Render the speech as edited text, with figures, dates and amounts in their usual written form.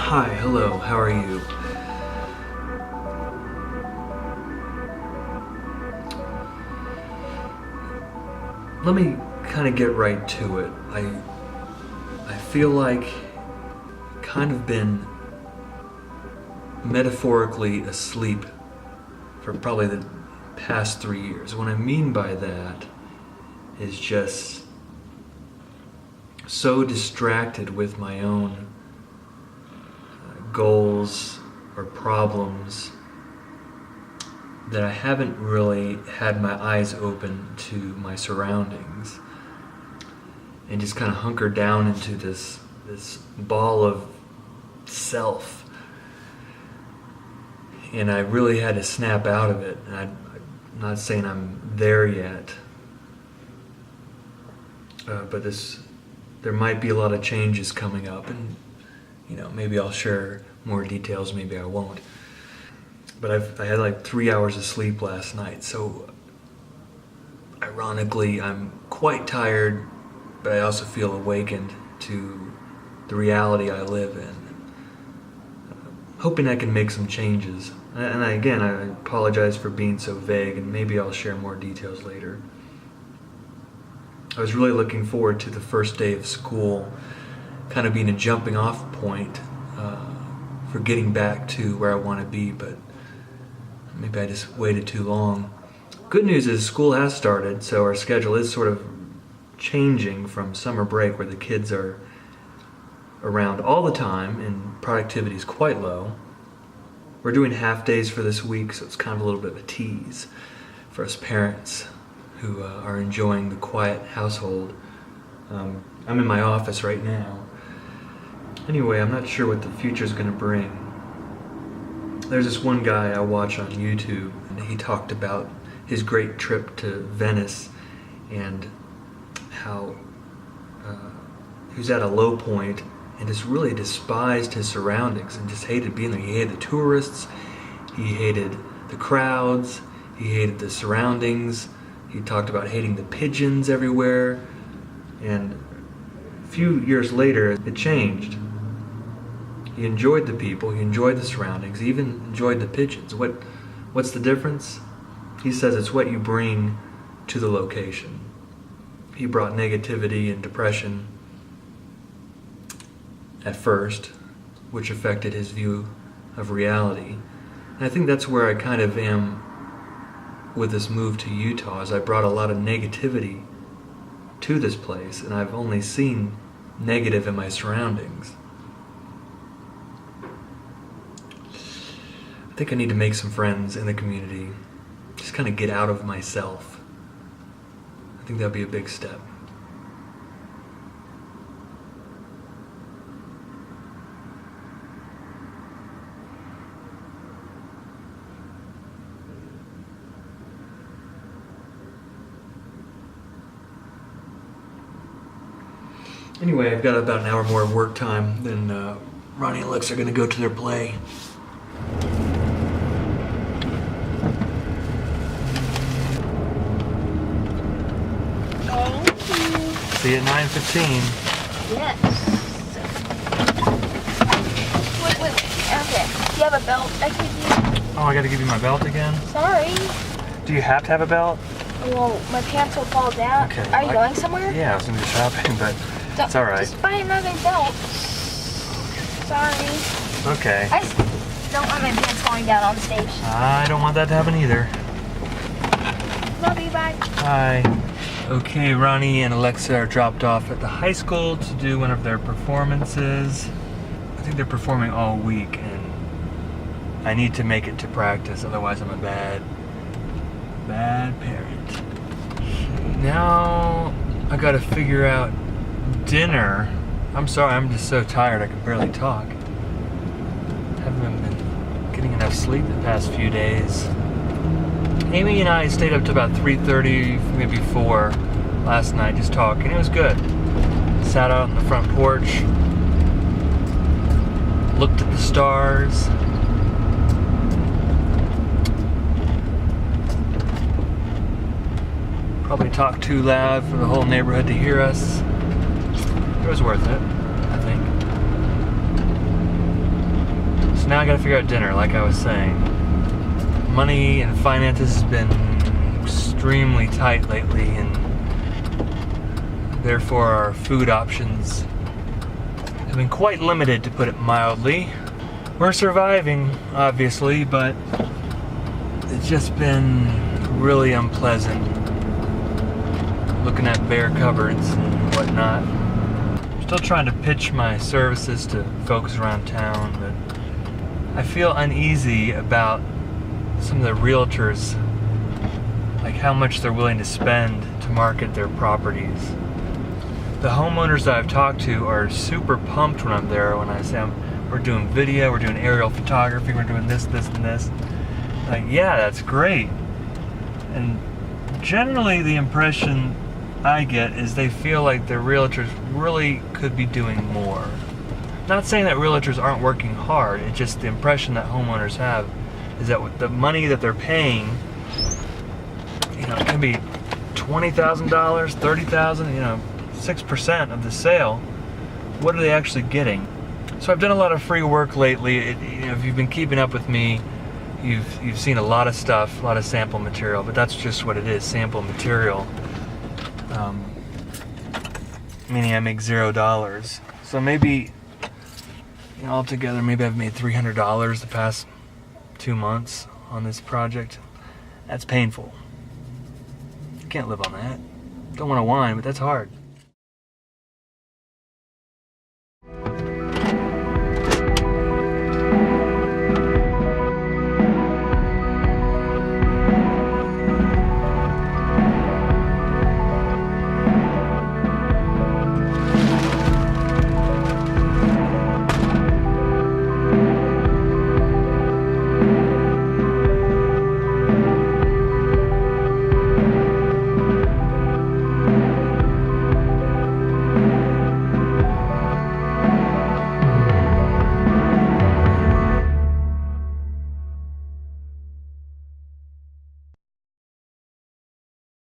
Hi, hello, how are you? Let me kind of get right to it. I feel like I've kind of been metaphorically asleep for probably the past 3 years. What I mean by that is just so distracted with my own goals or problems that I haven't really had my eyes open to my surroundings and just kind of hunkered down into this ball of self. And I really had to snap out of it. And I'm not saying I'm there yet, but there might be a lot of changes coming up, and maybe I'll share more details, maybe I won't. But I had like 3 hours of sleep last night, so ironically I'm quite tired, but I also feel awakened to the reality I live in. Hoping I can make some changes. And I apologize for being so vague, and maybe I'll share more details later. I was really looking forward to the first day of school, kind of being a jumping off point for getting back to where I want to be, but maybe I just waited too long. Good news is school has started, so our schedule is sort of changing from summer break, where the kids are around all the time and productivity is quite low. We're doing half days for this week, so it's kind of a little bit of a tease for us parents who are enjoying the quiet household. I'm in my office right now. Anyway, I'm not sure what the future's going to bring. There's this one guy I watch on YouTube, and he talked about his great trip to Venice and how he was at a low point and just really despised his surroundings and just hated being there. He hated the tourists, he hated the crowds, he hated the surroundings. He talked about hating the pigeons everywhere, and a few years later it changed. He enjoyed the people, he enjoyed the surroundings, he even enjoyed the pigeons. What's the difference? He says it's what you bring to the location. He brought negativity and depression at first, which affected his view of reality. And I think that's where I kind of am with this move to Utah, is I brought a lot of negativity to this place, and I've only seen negative in my surroundings. I think I need to make some friends in the community, just kind of get out of myself. I think that'll be a big step. Anyway, I've got about an hour more of work time, then Ronnie and Alexa are going to go to their play. Thank you. See you at 9:15. Yes. Wait. Okay. Do you have a belt I could use? Oh, I got to give you my belt again? Sorry. Do you have to have a belt? Well, my pants will fall down. Okay. Are you going somewhere? Yeah, I was going to be shopping, but it's all right. Just buy another belt. Sorry. Okay. I just don't want my pants falling down on stage. I don't want that to happen either. Love you, bye. Bye. Okay, Ronnie and Alexa are dropped off at the high school to do one of their performances. I think they're performing all week, and I need to make it to practice, otherwise I'm a bad parent. Now I gotta figure out dinner. I'm sorry, I'm just so tired I can barely talk. Haven't been getting enough sleep the past few days. Amy and I stayed up to about 3:30, maybe 4 last night just talking. It was good. Sat out on the front porch, looked at the stars. Probably talked too loud for the whole neighborhood to hear us. It was worth it, I think. So now I gotta figure out dinner, like I was saying. Money and finances has been extremely tight lately, and therefore our food options have been quite limited, to put it mildly. We're surviving, obviously, but it's just been really unpleasant looking at bare cupboards and whatnot. I'm still trying to pitch my services to folks around town, but I feel uneasy about some of the realtors, like how much they're willing to spend to market their properties. The homeowners that I've talked to are super pumped when I'm there, when I say we're doing video, we're doing aerial photography, we're doing this, this, and this. Like, yeah, that's great. And generally the impression I get is they feel like the realtors really could be doing more. Not saying that realtors aren't working hard, it's just the impression that homeowners have is that with the money that they're paying, it can be $20,000, $30,000, 6% of the sale. What are they actually getting? So I've done a lot of free work lately. If you've been keeping up with me, you've seen a lot of stuff, a lot of sample material, but that's just what it is, sample material. Meaning I make $0. So maybe, altogether, maybe I've made $300 the past 2 months on this project. That's painful. Can't live on that. Don't want to whine, but that's hard.